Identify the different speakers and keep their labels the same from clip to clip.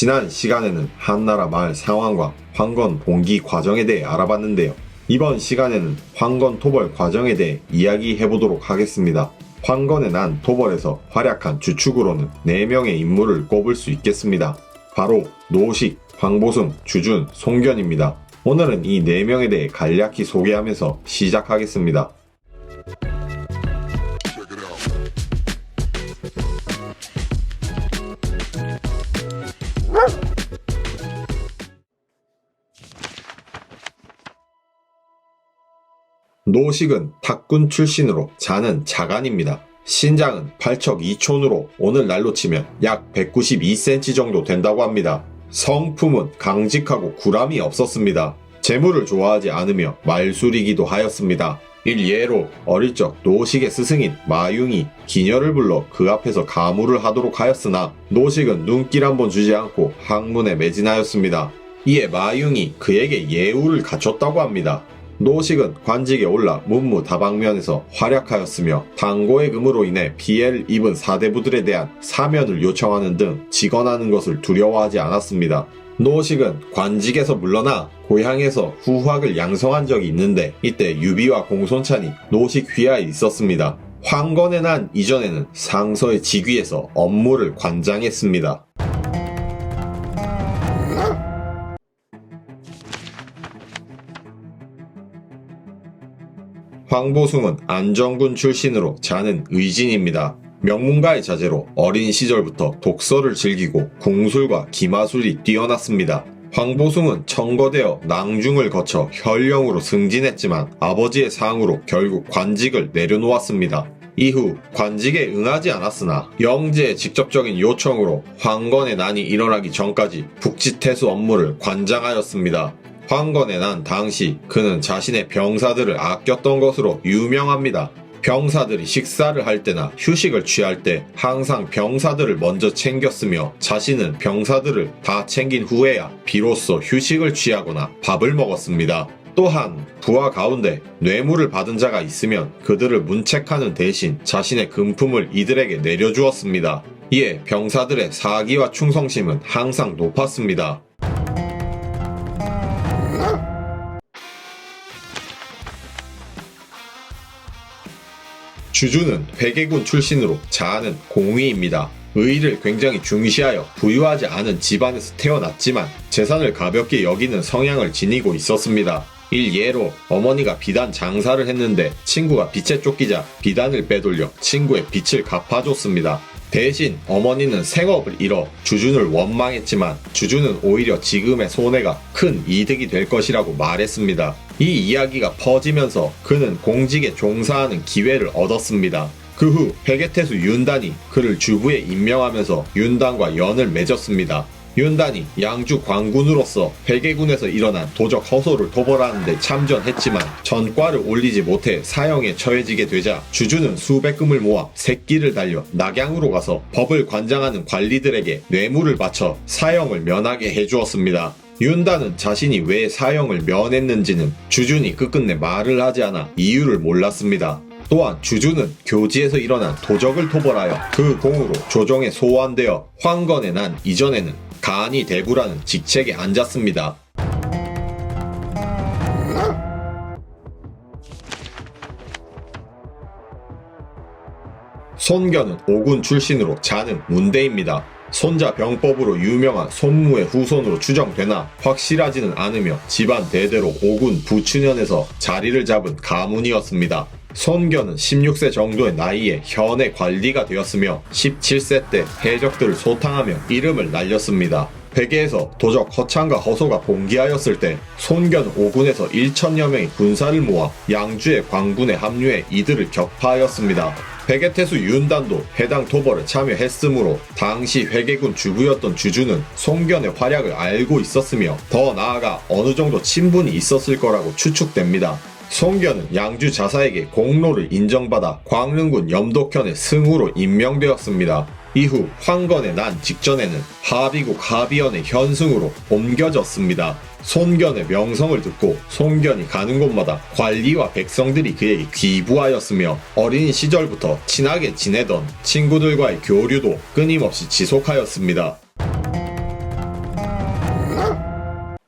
Speaker 1: 지난 시간에는 한나라 마을 상황과 황건 봉기 과정에 대해 알아봤는데요. 이번 시간에는 황건 토벌 과정에 대해 이야기해보도록 하겠습니다. 황건의 난 토벌에서 활약한 주축으로는 4명의 인물을 꼽을 수 있겠습니다. 바로 노식, 황보숭, 주준, 송견입니다. 오늘은 이 4명에 대해 간략히 소개하면서 시작하겠습니다. 노식은 탁군 출신으로 자는 자간입니다. 신장은 8척 2촌으로 오늘날로 치면 약 192cm 정도 된다고 합니다. 성품은 강직하고 구람이 없었습니다. 재물을 좋아하지 않으며 말술이기도 하였습니다. 일예로 어릴 적 노식의 스승인 마융이 기녀를 불러 그 앞에서 가무를 하도록 하였으나 노식은 눈길 한번 주지 않고 학문에 매진하였습니다. 이에 마융이 그에게 예우를 갖췄다고 합니다. 노식은 관직에 올라 문무다방면에서 활약하였으며 당고의 금으로 인해 피해를 입은 사대부들에 대한 사면을 요청하는 등 직언하는 것을 두려워하지 않았습니다. 노식은 관직에서 물러나 고향에서 후학을 양성한 적이 있는데 이때 유비와 공손찬이 노식 휘하에 있었습니다. 황건의 난 이전에는 상서의 직위에서 업무를 관장했습니다. 황보숭은 안정군 출신으로 자는 의진입니다. 명문가의 자제로 어린 시절부터 독서를 즐기고 궁술과 기마술이 뛰어났습니다. 황보숭은 청거되어 낭중을 거쳐 현령으로 승진했지만 아버지의 사항으로 결국 관직을 내려놓았습니다. 이후 관직에 응하지 않았으나 영제의 직접적인 요청으로 황건의 난이 일어나기 전까지 북지태수 업무를 관장하였습니다. 황건의 난 당시 그는 자신의 병사들을 아꼈던 것으로 유명합니다. 병사들이 식사를 할 때나 휴식을 취할 때 항상 병사들을 먼저 챙겼으며 자신은 병사들을 다 챙긴 후에야 비로소 휴식을 취하거나 밥을 먹었습니다. 또한 부하 가운데 뇌물을 받은 자가 있으면 그들을 문책하는 대신 자신의 금품을 이들에게 내려주었습니다. 이에 병사들의 사기와 충성심은 항상 높았습니다. 주준은 회계군 출신으로 자아는 공의입니다. 의의를 굉장히 중시하여 부유하지 않은 집안에서 태어났지만 재산을 가볍게 여기는 성향을 지니고 있었습니다. 일예로 어머니가 비단 장사를 했는데 친구가 빚에 쫓기자 비단을 빼돌려 친구의 빚을 갚아줬습니다. 대신 어머니는 생업을 잃어 주준을 원망했지만 주준은 오히려 지금의 손해가 큰 이득이 될 것이라고 말했습니다. 이 이야기가 퍼지면서 그는 공직에 종사하는 기회를 얻었습니다. 그 후 회계태수 윤단이 그를 주부에 임명하면서 윤단과 연을 맺었습니다. 윤단이 양주 광군으로서 회계군에서 일어난 도적 허소를 토벌하는 데 참전했지만 전과를 올리지 못해 사형에 처해지게 되자 주준은 수백금을 모아 새끼를 달려 낙양으로 가서 법을 관장하는 관리들에게 뇌물을 바쳐 사형을 면하게 해주었습니다. 윤단은 자신이 왜 사형을 면했는지는 주준이 끝끝내 말을 하지 않아 이유를 몰랐습니다. 또한 주준은 교지에서 일어난 도적을 토벌하여 그 공으로 조정에 소환되어 황건의 난 이전에는 간이 대부라는 직책에 앉았습니다. 손견은 오군 출신으로 자는 문대입니다. 손자 병법으로 유명한 손무의 후손으로 추정되나 확실하지는 않으며 집안 대대로 오군 부춘현에서 자리를 잡은 가문이었습니다. 손견은 16세 정도의 나이에 현의 관리가 되었으며 17세 때 해적들을 소탕하며 이름을 날렸습니다. 회계에서 도적 허창과 허소가 봉기하였을 때 손견 5군에서 1천여 명의 군사를 모아 양주의 광군에 합류해 이들을 격파하였습니다. 회계태수 윤단도 해당 토벌에 참여했으므로 당시 회계군 주부였던 주준은 손견의 활약을 알고 있었으며 더 나아가 어느 정도 친분이 있었을 거라고 추측됩니다. 손견은 양주 자사에게 공로를 인정받아 광릉군 염독현의 승우로 임명되었습니다. 이후 황건의 난 직전에는 하비국 하비연의 현승으로 옮겨졌습니다. 손견의 명성을 듣고 손견이 가는 곳마다 관리와 백성들이 그에게 귀부하였으며 어린 시절부터 친하게 지내던 친구들과의 교류도 끊임없이 지속하였습니다.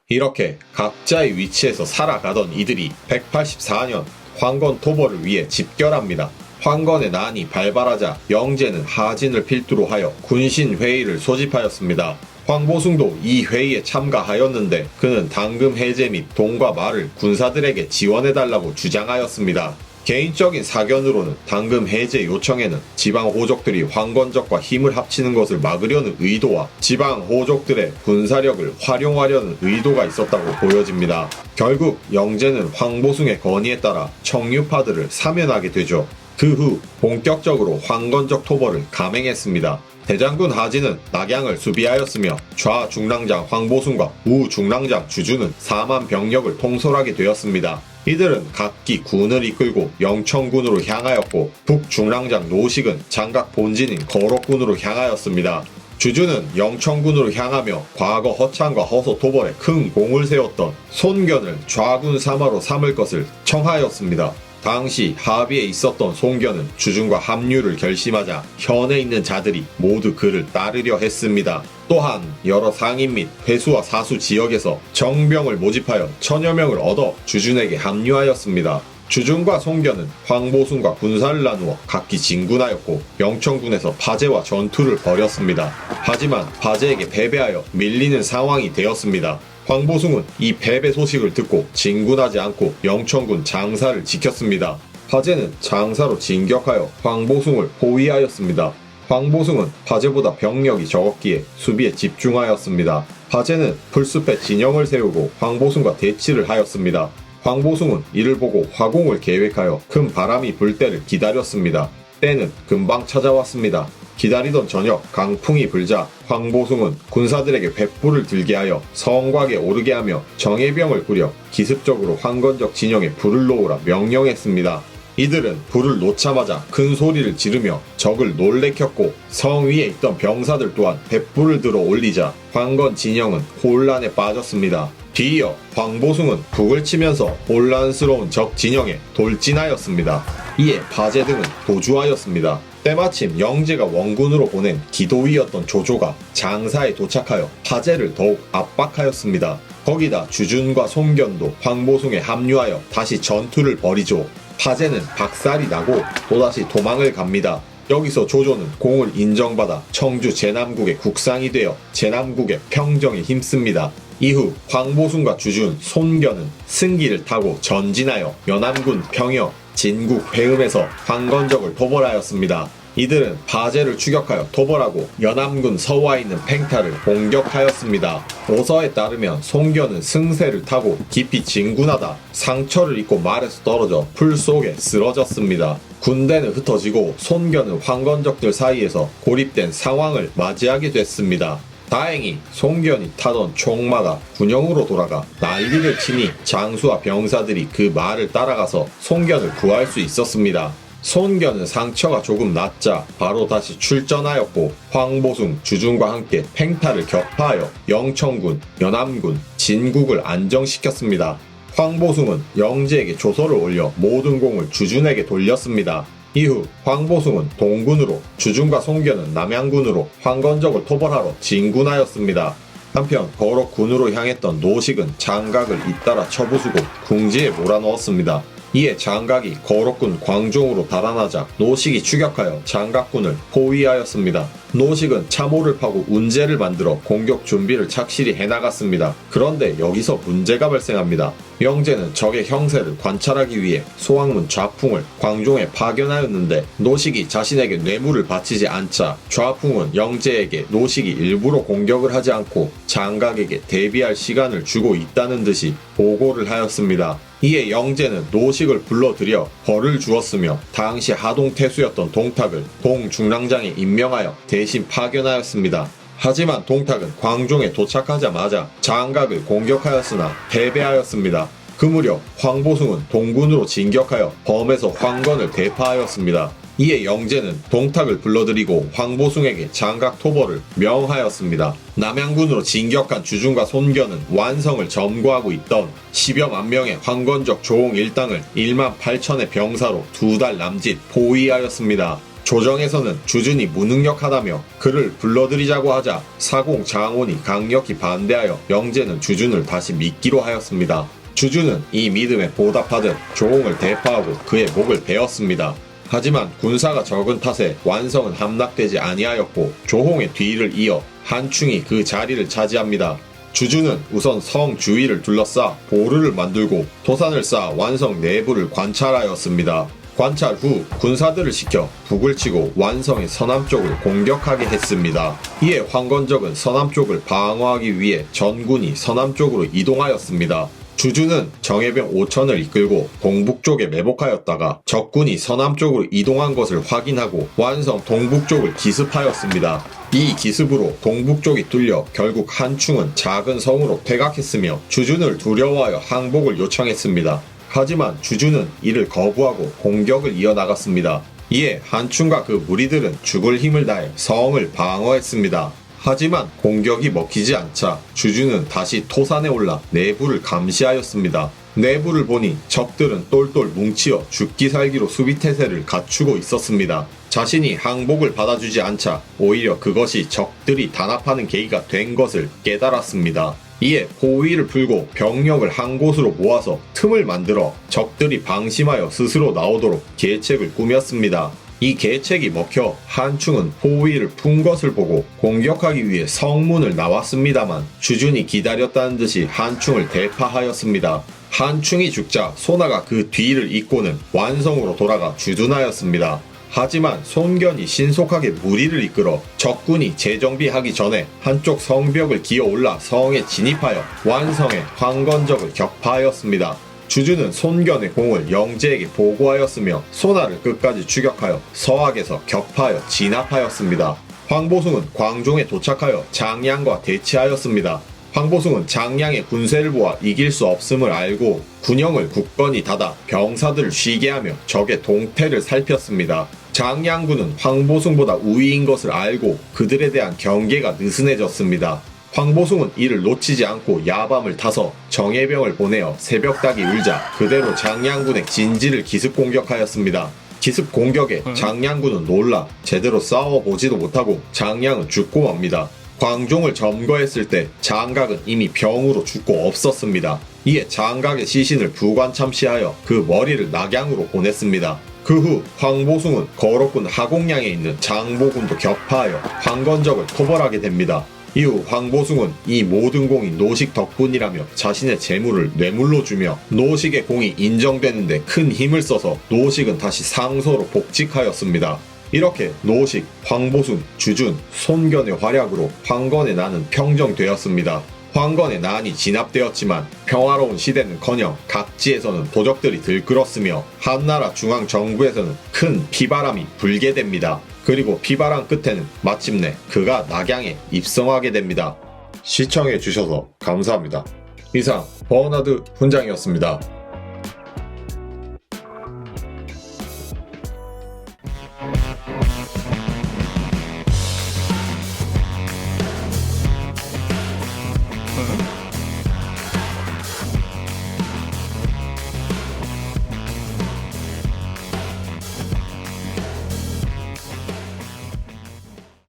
Speaker 1: 이렇게 각자의 위치에서 살아가던 이들이 184년 황건 토벌을 위해 집결합니다. 황건의 난이 발발하자 영제는 하진을 필두로 하여 군신회의를 소집하였습니다. 황보숭도 이 회의에 참가하였는데 그는 당금 해제 및 돈과 말을 군사들에게 지원해달라고 주장하였습니다. 개인적인 사견으로는 당금 해제 요청에는 지방 호족들이 황건적과 힘을 합치는 것을 막으려는 의도와 지방 호족들의 군사력을 활용하려는 의도가 있었다고 보여집니다. 결국 영제는 황보숭의 건의에 따라 청유파들을 사면하게 되죠. 그 후 본격적으로 황건적 토벌을 감행했습니다. 대장군 하진은 낙양을 수비하였으며 좌중랑장 황보숭과 우중랑장 주주는 4만 병력을 통솔하게 되었습니다. 이들은 각기 군을 이끌고 영천군으로 향하였고 북중랑장 노식은 장각 본진인 거록군으로 향하였습니다. 주주는 영천군으로 향하며 과거 허창과 허소 토벌에 큰 공을 세웠던 손견을 좌군 사마로 삼을 것을 청하였습니다. 당시 합의에 있었던 손견은 주중과 합류를 결심하자 현에 있는 자들이 모두 그를 따르려 했습니다. 또한 여러 상인 및 회수와 사수 지역에서 정병을 모집하여 1000여 명을 얻어 주준에게 합류하였습니다. 주준과 손견은 황보숭과 군사를 나누어 각기 진군하였고 영천군에서 파제와 전투를 벌였습니다. 하지만 파제에게 패배하여 밀리는 상황이 되었습니다. 황보숭은 이 패배 소식을 듣고 진군하지 않고 영천군 장사를 지켰습니다. 파제는 장사로 진격하여 황보숭을 포위하였습니다. 황보숭은 파제보다 병력이 적었기에 수비에 집중하였습니다. 파제는 풀숲에 진영을 세우고 황보숭과 대치를 하였습니다. 황보숭은 이를 보고 화공을 계획하여 큰 바람이 불 때를 기다렸습니다. 때는 금방 찾아왔습니다. 기다리던 저녁 강풍이 불자 황보숭은 군사들에게 횃불을 들게 하여 성곽에 오르게 하며 정예병을 꾸려 기습적으로 황건적 진영에 불을 놓으라 명령했습니다. 이들은 불을 놓자마자 큰 소리를 지르며 적을 놀래켰고 성 위에 있던 병사들 또한 횃불을 들어 올리자 황건 진영은 혼란에 빠졌습니다. 뒤이어 황보숭은 북을 치면서 혼란스러운 적 진영에 돌진하였습니다. 이에 파제 등은 도주하였습니다. 때마침 영제가 원군으로 보낸 기도위였던 조조가 장사에 도착하여 파제를 더욱 압박하였습니다. 거기다 주준과 손견도 황보숭에 합류하여 다시 전투를 벌이죠. 파제는 박살이 나고 또다시 도망을 갑니다. 여기서 조조는 공을 인정받아 청주 제남국의 국상이 되어 제남국의 평정에 힘씁니다. 이후 황보숭과 주준, 손견은 승기를 타고 전진하여 연안군 평여, 진국 회음에서 황건적을 토벌하였습니다. 이들은 파제를 추격하여 토벌하고 연암군 서와에 있는 팽타를 공격하였습니다. 오서에 따르면 손견은 승세를 타고 깊이 진군하다 상처를 입고 말에서 떨어져 풀 속에 쓰러졌습니다. 군대는 흩어지고 손견은 황건적들 사이에서 고립된 상황을 맞이하게 됐습니다. 다행히 손견이 타던 총마가 군영으로 돌아가 난리를 치니 장수와 병사들이 그 말을 따라가서 손견을 구할 수 있었습니다. 손견은 상처가 조금 낫자 바로 다시 출전하였고 황보숭, 주준과 함께 팽타를 격파하여 영천군, 연암군, 진국을 안정시켰습니다. 황보숭은 영제에게 조서를 올려 모든 공을 주준에게 돌렸습니다. 이후 황보숭은 동군으로, 주준과 손견은 남양군으로 황건적을 토벌하러 진군하였습니다. 한편 거록군으로 향했던 노식은 장각을 잇따라 쳐부수고 궁지에 몰아넣었습니다. 이에 장각이 거록군 광종으로 달아나자 노식이 추격하여 장각군을 포위하였습니다. 노식은 참호를 파고 운제를 만들어 공격 준비를 착실히 해나갔습니다. 그런데 여기서 문제가 발생합니다. 영제는 적의 형세를 관찰하기 위해 소왕문 좌풍을 광종에 파견하였는데 노식이 자신에게 뇌물을 바치지 않자 좌풍은 영제에게 노식이 일부러 공격을 하지 않고 장각에게 대비할 시간을 주고 있다는 듯이 보고를 하였습니다. 이에 영제는 노식을 불러들여 벌을 주었으며 당시 하동태수였던 동탁을 동중랑장에 임명하여 대신 파견하였습니다. 하지만 동탁은 광종에 도착하자마자 장각을 공격하였으나 패배하였습니다. 그 무렵 황보숭은 동군으로 진격하여 범에서 황건을 대파하였습니다. 이에 영제는 동탁을 불러들이고 황보숭에게 장각 토벌을 명하였습니다. 남양군으로 진격한 주준과 손견은 완성을 점거하고 있던 10여만 명의 황건적 조홍 일당을 1만 8천의 병사로 2달 남짓 포위하였습니다. 조정에서는 주준이 무능력하다며 그를 불러들이자고 하자 사공 장원이 강력히 반대하여 영재는 주준을 다시 믿기로 하였습니다. 주준은 이 믿음에 보답하듯 조홍을 대파하고 그의 목을 베었습니다. 하지만 군사가 적은 탓에 완성은 함락되지 아니하였고 조홍의 뒤를 이어 한충이 그 자리를 차지합니다. 주준은 우선 성 주위를 둘러싸 보루를 만들고 토산을 쌓아 완성 내부를 관찰하였습니다. 관찰 후 군사들을 시켜 북을 치고 완성의 서남쪽을 공격하게 했습니다. 이에 황건적은 서남쪽을 방어하기 위해 전군이 서남쪽으로 이동하였습니다. 주준은 정예병 5천을 이끌고 동북쪽에 매복하였다가 적군이 서남쪽으로 이동한 것을 확인하고 완성 동북쪽을 기습하였습니다. 이 기습으로 동북쪽이 뚫려 결국 한충은 작은 성으로 퇴각했으며 주준을 두려워하여 항복을 요청했습니다. 하지만 주준은 이를 거부하고 공격을 이어나갔습니다. 이에 한충과 그 무리들은 죽을 힘을 다해 성을 방어했습니다. 하지만 공격이 먹히지 않자 주준은 다시 토산에 올라 내부를 감시하였습니다. 내부를 보니 적들은 똘똘 뭉치어 죽기 살기로 수비태세를 갖추고 있었습니다. 자신이 항복을 받아주지 않자 오히려 그것이 적들이 단합하는 계기가 된 것을 깨달았습니다. 이에 포위를 풀고 병력을 한 곳으로 모아서 틈을 만들어 적들이 방심하여 스스로 나오도록 계책을 꾸몄습니다. 이 계책이 먹혀 한충은 포위를 푼 것을 보고 공격하기 위해 성문을 나왔습니다만 주준이 기다렸다는 듯이 한충을 대파하였습니다. 한충이 죽자 소나가 그 뒤를 잇고는 완성으로 돌아가 주둔하였습니다. 하지만 손견이 신속하게 무리를 이끌어 적군이 재정비하기 전에 한쪽 성벽을 기어올라 성에 진입하여 완성해 황건적을 격파하였습니다. 주준은 손견의 공을 영재에게 보고하였으며 소나를 끝까지 추격하여 서학에서 격파하여 진압하였습니다. 황보숭은 광종에 도착하여 장량과 대치하였습니다. 황보숭은 장량의 군세를 보아 이길 수 없음을 알고 군영을 굳건히 닫아 병사들을 쉬게 하며 적의 동태를 살폈습니다. 장량군은 황보숭보다 우위인 것을 알고 그들에 대한 경계가 느슨해졌습니다. 황보숭은 이를 놓치지 않고 야밤을 타서 정예병을 보내어 새벽닭이 울자 그대로 장량군의 진지를 기습 공격하였습니다. 기습 공격에 장량군은 놀라 제대로 싸워보지도 못하고 장량은 죽고 맙니다. 광종을 점거했을 때 장각은 이미 병으로 죽고 없었습니다. 이에 장각의 시신을 부관참시하여 그 머리를 낙양으로 보냈습니다. 그 후 황보숭은 거록군 하공량에 있는 장보군도 격파하여 황건적을 토벌하게 됩니다. 이후 황보숭은 이 모든 공이 노식 덕분이라며 자신의 재물을 뇌물로 주며 노식의 공이 인정되는데 큰 힘을 써서 노식은 다시 상소로 복직하였습니다. 이렇게 노식, 황보숭, 주준, 손견의 활약으로 황건의 난은 평정되었습니다. 황건의 난이 진압되었지만 평화로운 시대는커녕 각지에서는 도적들이 들끓었으며 한나라 중앙정부에서는 큰 피바람이 불게 됩니다. 그리고 피바람 끝에는 마침내 그가 낙양에 입성하게 됩니다. 시청해주셔서 감사합니다. 이상 버나드 훈장이었습니다.